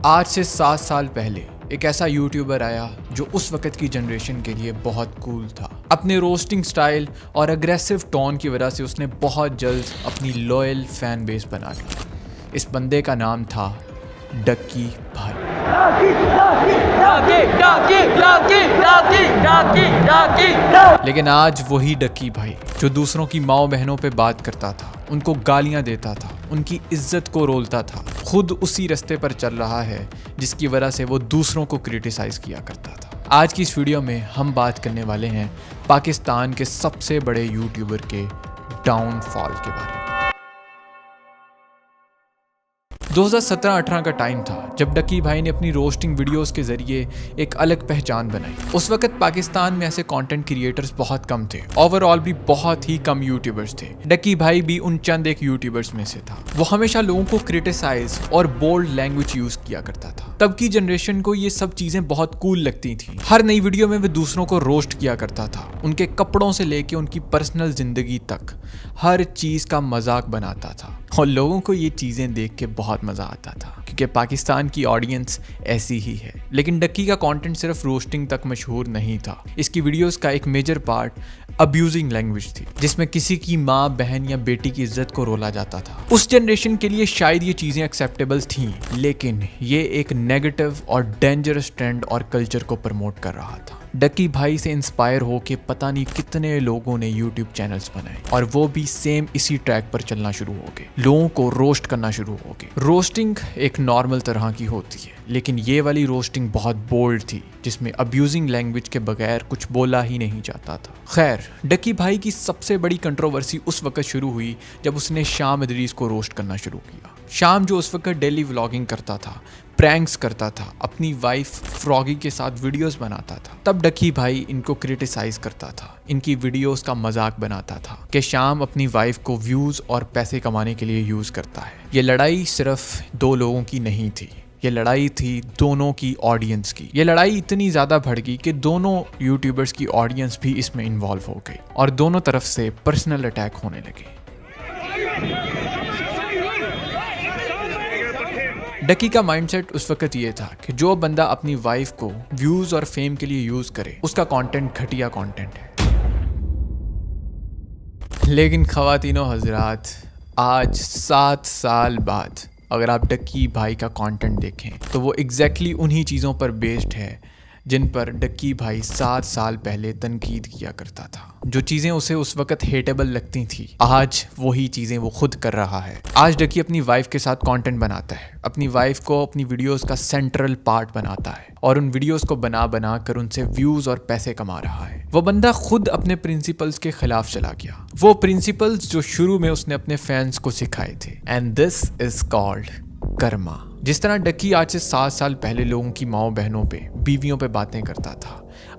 आज से 7 साल पहले एक ऐसा यूट्यूबर आया जो उस वक्त की जनरेशन के लिए बहुत कूल था। अपने रोस्टिंग स्टाइल और अग्रेसिव टोन की वजह से उसने बहुत जल्द अपनी लॉयल फैन बेस बना ली। इस बंदे का नाम था डक्की भाई। लेकिन आज वही डक्की भाई जो दूसरों की माओ बहनों पे बात करता था, उनको गालियां देता था, उनकी इज्जत को रोलता था, खुद उसी रास्ते पर चल रहा है जिसकी वजह से वो दूसरों को क्रिटिसाइज किया करता था। आज की इस वीडियो में हम बात करने वाले हैं पाकिस्तान के सबसे बड़े यूट्यूबर के डाउनफॉल के बारे में। 2017-18 का टाइम था जब डक्की भाई ने अपनी रोस्टिंग वीडियोस के जरिए एक अलग पहचान बनाई। उस वक्त पाकिस्तान में ऐसे कंटेंट क्रिएटर्स बहुत कम थे, ओवरऑल भी बहुत ही कम यूट्यूबर्स थे। डक्की भाई भी उन चंद एक यूट्यूबर्स में से था। वो हमेशा लोगों को क्रिटिसाइज और बोल्ड लैंग्वेज यूज किया करता था। तब की जनरेशन को ये सब चीजें बहुत कूल लगती थी। हर नई वीडियो में वो दूसरों को रोस्ट किया करता था, उनके कपड़ों से लेके उनकी पर्सनल जिंदगी तक हर चीज का मजाक बनाता था और लोगों को ये चीजें देख के बहुत मजा आता था क्योंकि पाकिस्तान की ऑडियंस ऐसी ही है। लेकिन डक्की का कंटेंट सिर्फ रोस्टिंग तक मशहूर नहीं था। इसकी वीडियोस का एक मेजर पार्ट अब्यूजिंग लैंग्वेज थी, जिसमें किसी की माँ, बहन या बेटी की इज्जत को रोला जाता था। उस जनरेशन के लिए शायद ये चीजें एक्सेप्टेबल थीं, लेकिन ये एक नेगेटिव और डेंजरस ट्रेंड और कल्चर को प्रमोट कर रहा था। डक्की भाई से इंस्पायर होके पता नहीं कितने लोगों ने यूट्यूब चैनल्स बनाए और वो भी सेम इसी ट्रैक पर चलना शुरू हो गए, लोगों को रोस्ट करना शुरू हो गए। रोस्टिंग एक नॉर्मल तरह की होती है, लेकिन ये वाली रोस्टिंग बहुत बोल्ड थी, जिसमें अब्यूजिंग लैंग्वेज के बगैर कुछ बोला ही नहीं जाता था। खैर, डक्की भाई की सबसे बड़ी कंट्रोवर्सी उस वक्त शुरू हुई जब उसने शाम इदरीस को रोस्ट करना शुरू किया। शाम जो उस वक्त डेली व्लॉगिंग करता था, प्रैंक्स करता था, अपनी वाइफ फ्रॉगी के साथ वीडियोस बनाता था, तब डक्की भाई इनको क्रिटिसाइज करता था, इनकी वीडियोस का मजाक बनाता था कि शाम अपनी वाइफ को व्यूज और पैसे कमाने के लिए यूज करता है। ये लड़ाई सिर्फ दो लोगों की नहीं थी, ये लड़ाई थी दोनों की ऑडियंस की। ये लड़ाई इतनी ज़्यादा बढ़ गई कि दोनों यूट्यूबर्स की ऑडियंस भी इसमें इन्वॉल्व हो गई और दोनों तरफ से पर्सनल अटैक होने लगे। डक्की का माइंडसेट उस वक्त ये था कि जो बंदा अपनी वाइफ को व्यूज और फेम के लिए यूज करे, उसका कंटेंट घटिया कंटेंट है। लेकिन ख्वातीनो हजरात, आज 7 साल बाद अगर आप डक्की भाई का कंटेंट देखें तो वो एग्जैक्टली उन्हीं चीज़ों पर बेस्ड है जिन पर डक्की भाई 7 साल पहले तनकीद किया करता था। जो चीज़ें उसे उस वक्त हेटेबल लगती थी, आज वही चीज़ें वो खुद कर रहा है। आज डक्की अपनी वाइफ के साथ कंटेंट बनाता है, अपनी वाइफ को अपनी वीडियोस का सेंट्रल पार्ट बनाता है और उन वीडियोस को बना बना कर उनसे व्यूज़ और पैसे कमा रहा है। वो बंदा खुद अपने प्रिंसिपल्स के खिलाफ चला गया, वो प्रिंसिपल्स जो शुरू में उसने अपने फैंस को सिखाए थे। And this is called Karma. जिस तरह डक्की आज से 7 साल पहले लोगों की माओ बहनों पे, बीवियों पे बातें करता था,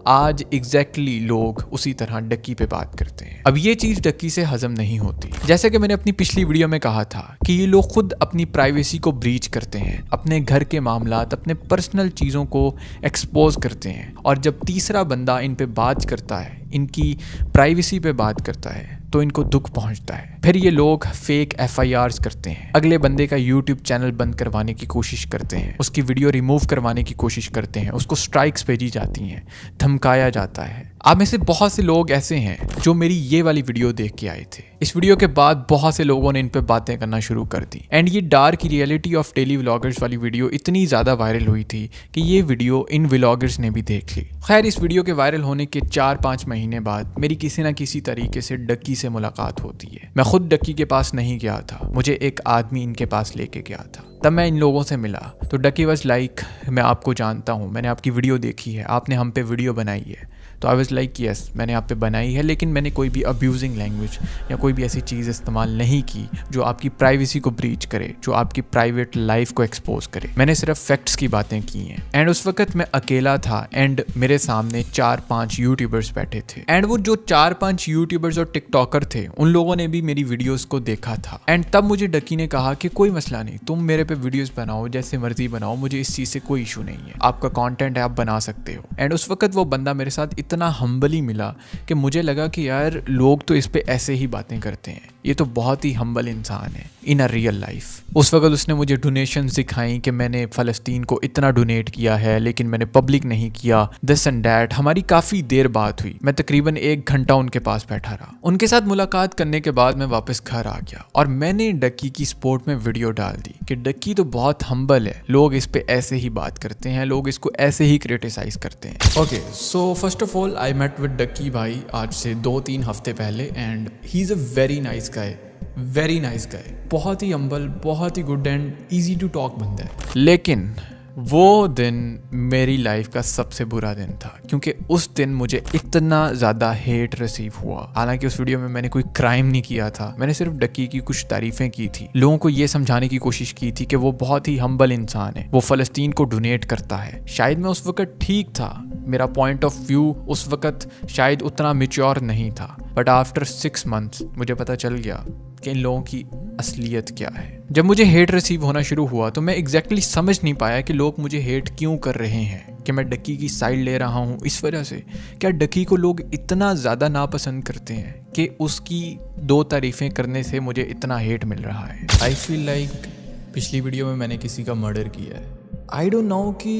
आज एग्जैक्टली लोग उसी तरह डक्की पे बात करते हैं। अब ये चीज़ डक्की से हजम नहीं होती। जैसे कि मैंने अपनी पिछली वीडियो में कहा था कि ये लोग खुद अपनी प्राइवेसी को ब्रीच करते हैं, अपने घर के मामलात, अपने पर्सनल चीज़ों को एक्सपोज करते हैं, और जब तीसरा बंदा इन पे बात करता है, इनकी प्राइवेसी पे बात करता है, तो इनको दुख पहुंचता है। फिर ये लोग फेक FIRs करते हैं, अगले बंदे का यूट्यूब चैनल बंद करवाने की कोशिश करते हैं, उसकी वीडियो रिमूव करवाने की कोशिश करते हैं, उसको स्ट्राइक्स भेजी जाती हैं, धमकाया जाता है। आप में से बहुत से लोग ऐसे हैं जो मेरी ये वाली वीडियो देख के आए थे। इस वीडियो के बाद बहुत से लोगों ने इन पे बातें करना शुरू कर दी एंड ये dark reality of daily vloggers वाली वीडियो इतनी ज़्यादा वायरल हुई थी कि ये वीडियो इन व्लॉगर्स ने भी देख ली। खैर, इस वीडियो के वायरल होने के 4-5 महीने बाद मेरी किसी ना किसी तरीके से डक्की से मुलाकात होती है। मैं खुद डक्की के पास नहीं गया था, मुझे एक आदमी इनके पास लेके गया था। तब मैं इन लोगों से मिला तो डक्की वाज लाइक, मैं आपको जानता हूँ, मैंने आपकी वीडियो देखी है, आपने हम पे वीडियो बनाई है। तो आई वाज लाइक यस, मैंने आप पे बनाई है, लेकिन मैंने कोई भी अब्यूजिंग लैंग्वेज या कोई भी ऐसी चीज़ इस्तेमाल नहीं की जो आपकी प्राइवेसी को ब्रीच करे, जो आपकी प्राइवेट लाइफ को एक्सपोज करे। मैंने सिर्फ फैक्ट्स की बातें की हैं। एंड उस वक्त मैं अकेला था एंड मेरे सामने 4-5 यूट्यूबर्स बैठे थे एंड वो जो 4-5 यूट्यूबर्स और टिकटॉकर थे, उन लोगों ने भी मेरी वीडियोज़ को देखा था। एंड तब मुझे डक्की ने कहा कि कोई मसला नहीं, तुम मेरे पे वीडियोज़ बनाओ, जैसे मर्जी बनाओ, मुझे इस चीज़ से कोई इशू नहीं है, आपका कॉन्टेंट है, आप बना सकते हो। एंड उस वक्त वो बंदा मेरे साथ इतना हम्बली मिला कि मुझे लगा कि यार लोग तो इस पे ऐसे ही बातें करते हैं, ये तो बहुत ही हम्बल इंसान है इन अ रियल लाइफ। उस वक्त उसने मुझे डोनेशंस दिखाई कि मैंने फ़लस्तीन को इतना डोनेट किया है लेकिन मैंने पब्लिक नहीं किया, दिस एंड दैट। हमारी काफ़ी देर बात हुई, मैं तकरीबन 1 घंटा उनके पास बैठा रहा। उनके साथ मुलाकात करने के बाद मैं वापस घर आ गया और मैंने डक्की की सपोर्ट में वीडियो डाल दी कि डक्की तो बहुत हम्बल है, लोग इस पे ऐसे ही बात करते हैं, लोग इसको ऐसे ही क्रिटिसाइज करते हैं। Okay, so first of all I met with Ducky भाई आज से 2-3 हफ्ते पहले and he is a very nice guy, very nice guy, बहुत ही हम्बल, बहुत ही good and easy to talk बंदा है। लेकिन वो दिन मेरी लाइफ का सबसे बुरा दिन था क्योंकि उस दिन मुझे इतना ज़्यादा हेट रिसीव हुआ। हालांकि उस वीडियो में मैंने कोई क्राइम नहीं किया था, मैंने सिर्फ डक्की की कुछ तारीफ़ें की थी, लोगों को ये समझाने की कोशिश की थी कि वो बहुत ही हम्बल इंसान है, वो फ़लस्तीन को डोनेट करता है। शायद मैं उस वक्त ठीक था, मेरा पॉइंट ऑफ व्यू उस वक्त शायद उतना मैच्योर नहीं था, बट आफ्टर 6 मंथ्स मुझे पता चल गया कि इन लोगों की असलियत क्या है। जब मुझे हेट रिसीव होना शुरू हुआ तो मैं एग्जैक्टली समझ नहीं पाया कि लोग मुझे हेट क्यों कर रहे हैं, कि मैं डक्की की साइड ले रहा हूँ इस वजह से। क्या डक्की को लोग इतना ज़्यादा नापसंद करते हैं कि उसकी 2 तारीफ़ें करने से मुझे इतना हेट मिल रहा है। आई फील लाइक पिछली वीडियो में मैंने किसी का मर्डर किया है। आई डोंट नो कि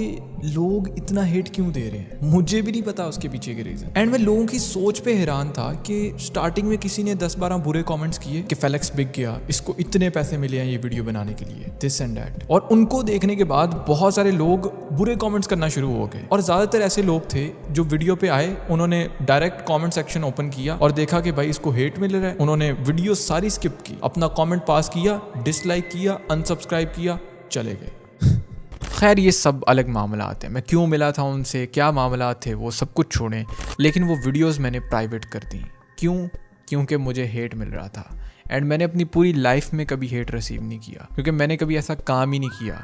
लोग इतना हेट क्यों दे रहे हैं, मुझे भी नहीं पता उसके पीछे के रीज़न। एंड मैं लोगों की सोच पे हैरान था कि स्टार्टिंग में किसी ने 10-12 बुरे कमेंट्स किए कि फेलेक्स बिक गया, इसको इतने पैसे मिले हैं ये वीडियो बनाने के लिए, दिस एंड दैट। और उनको देखने के बाद बहुत सारे लोग बुरे कमेंट्स करना शुरू हो गए और ज़्यादातर ऐसे लोग थे जो वीडियो पे आए, उन्होंने डायरेक्ट कॉमेंट सेक्शन ओपन किया और देखा कि भाई इसको हेट मिल रहा है, उन्होंने वीडियो सारी स्किप की, अपना कॉमेंट पास किया, डिसलाइक किया, अनसब्सक्राइब किया, चले गए। खैर ये सब अलग मामलात हैं, मैं क्यों मिला था उनसे, क्या मामलात थे, वो सब कुछ छोड़ें। लेकिन वो वीडियोस मैंने प्राइवेट कर दी। क्यों? क्योंकि मुझे हेट मिल रहा था एंड मैंने अपनी पूरी लाइफ में कभी हेट रिसीव नहीं किया क्योंकि मैंने कभी ऐसा काम ही नहीं किया।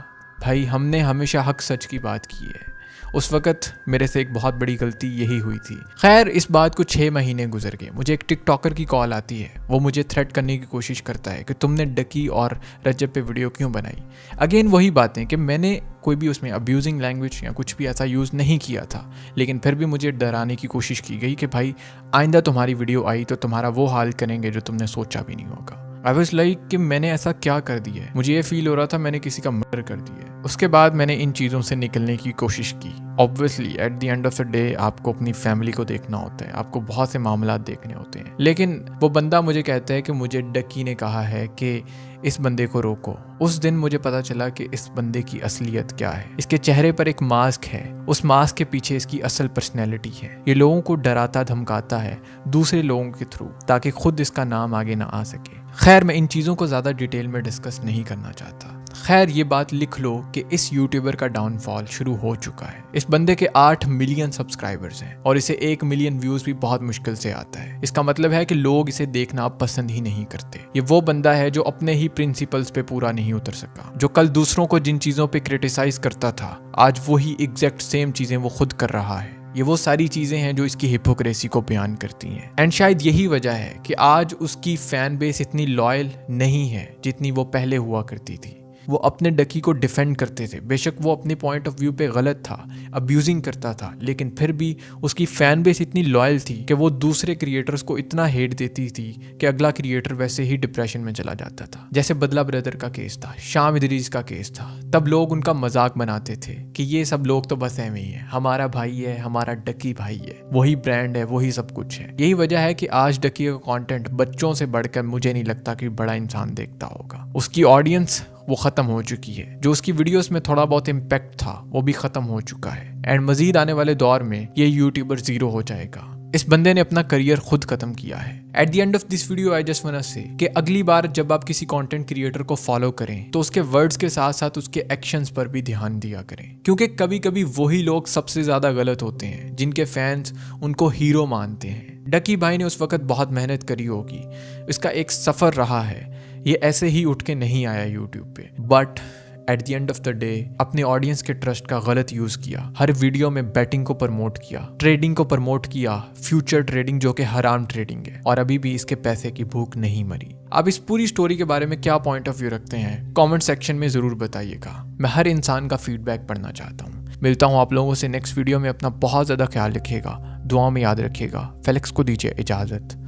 भाई हमने हमेशा हक सच की बात की है। उस वक़्त मेरे से एक बहुत बड़ी गलती यही हुई थी। खैर इस बात को 6 महीने गुजर गए, मुझे एक टिकटॉकर की कॉल आती है, वो मुझे थ्रेट करने की कोशिश करता है कि तुमने डक्की और रजब पे वीडियो क्यों बनाई। अगेन वही बातें कि मैंने कोई भी उसमें अब्यूजिंग लैंग्वेज या कुछ भी ऐसा यूज़ नहीं किया था, लेकिन फिर भी मुझे डराने की कोशिश की गई कि भाई आइंदा तुम्हारी वीडियो आई तो तुम्हारा वो हाल करेंगे जो तुमने सोचा भी नहीं होगा। आई वाज लाइक कि मैंने ऐसा क्या कर दिया है, मुझे ये फील हो रहा था मैंने किसी का मर्डर कर दिया है। उसके बाद मैंने इन चीज़ों से निकलने की कोशिश की। Obviously eight the end of the day आपको अपनी फैमिली को देखना होता है, आपको बहुत से मामलात देखने होते हैं। लेकिन वो बंदा मुझे कहता है कि मुझे डक्की ने कहा है कि इस बंदे को रोको। उस दिन मुझे पता चला कि इस बंदे की असलियत क्या है। इसके चेहरे पर एक मास्क है, उस मास्क के पीछे इसकी असल पर्सनैलिटी है। ये लोगों को डराता धमकाता है दूसरे लोगों के थ्रू ताकि खुद इसका नाम आगे ना आ सके। खैर मैं इन चीज़ों को ज़्यादा डिटेल में डिस्कस नहीं करना चाहता। खैर ये बात लिख लो कि इस यूट्यूबर का डाउनफॉल शुरू हो चुका है। इस बंदे के 8 मिलियन सब्सक्राइबर्स हैं और इसे 1 मिलियन व्यूज भी बहुत मुश्किल से आता है। इसका मतलब है कि लोग इसे देखना पसंद ही नहीं करते। ये वो बंदा है जो अपने ही प्रिंसिपल्स पे पूरा नहीं उतर सका, जो कल दूसरों को जिन चीज़ों पे क्रिटिसाइज करता था आज वही एग्जैक्ट सेम चीज़ें वो खुद कर रहा है। ये वो सारी चीज़ें हैं जो इसकी हिपोक्रेसी को बयान करती हैं। एंड शायद यही वजह है कि आज उसकी फैन बेस इतनी लॉयल नहीं है जितनी वो पहले हुआ करती थी। वो अपने डक्की को डिफेंड करते थे, बेशक वो अपने पॉइंट ऑफ व्यू पे गलत था, अब्यूजिंग करता था, लेकिन फिर भी उसकी फैन बेस इतनी लॉयल थी कि वो दूसरे क्रिएटर्स को इतना हेट देती थी कि अगला क्रिएटर वैसे ही डिप्रेशन में चला जाता था। जैसे बदला ब्रदर का केस था, शाम इदरीस का केस था, तब लोग उनका मजाक बनाते थे कि ये सब लोग तो बस ऐਵੇਂ ही है, हमारा भाई है, हमारा डक्की भाई है, वही ब्रांड है, वही सब कुछ है। यही वजह है कि आज डक्की का कंटेंट बच्चों से बढ़कर मुझे नहीं लगता कि बड़ा इंसान देखता होगा। उसकी ऑडियंस वो ख़त्म हो चुकी है, जो उसकी वीडियोस में थोड़ा बहुत इम्पैक्ट था वो भी ख़त्म हो चुका है। एंड मजीद आने वाले दौर में ये यूट्यूबर ज़ीरो हो जाएगा। इस बंदे ने अपना करियर खुद खत्म किया है। At the end of this video I just want to say कि अगली बार जब आप किसी कंटेंट क्रिएटर को फॉलो करें तो उसके वर्ड्स के साथ साथ उसके एक्शंस पर भी ध्यान दिया करें, क्योंकि कभी कभी वही लोग सबसे ज़्यादा गलत होते हैं जिनके फैंस उनको हीरो मानते हैं। डक्की भाई ने उस वक्त बहुत मेहनत करी होगी, इसका एक सफ़र रहा है, ये ऐसे ही उठ के नहीं आया यूट्यूब पे। But at the end of the day अपने ऑडियंस के ट्रस्ट का गलत यूज़ किया। हर वीडियो में बैटिंग को प्रमोट किया, ट्रेडिंग को प्रमोट किया, फ्यूचर ट्रेडिंग जो कि हराम ट्रेडिंग है, और अभी भी इसके पैसे की भूख नहीं मरी। आप इस पूरी स्टोरी के बारे में क्या पॉइंट ऑफ व्यू रखते हैं कमेंट सेक्शन में ज़रूर बताइएगा। मैं हर इंसान का फीडबैक पढ़ना चाहता हूँ। मिलता हूँ आप लोगों से नेक्स्ट वीडियो में। अपना बहुत ज़्यादा ख्याल रखिएगा। दुआओं में याद रखिएगा। फेलिक्स को दीजिए इजाज़त।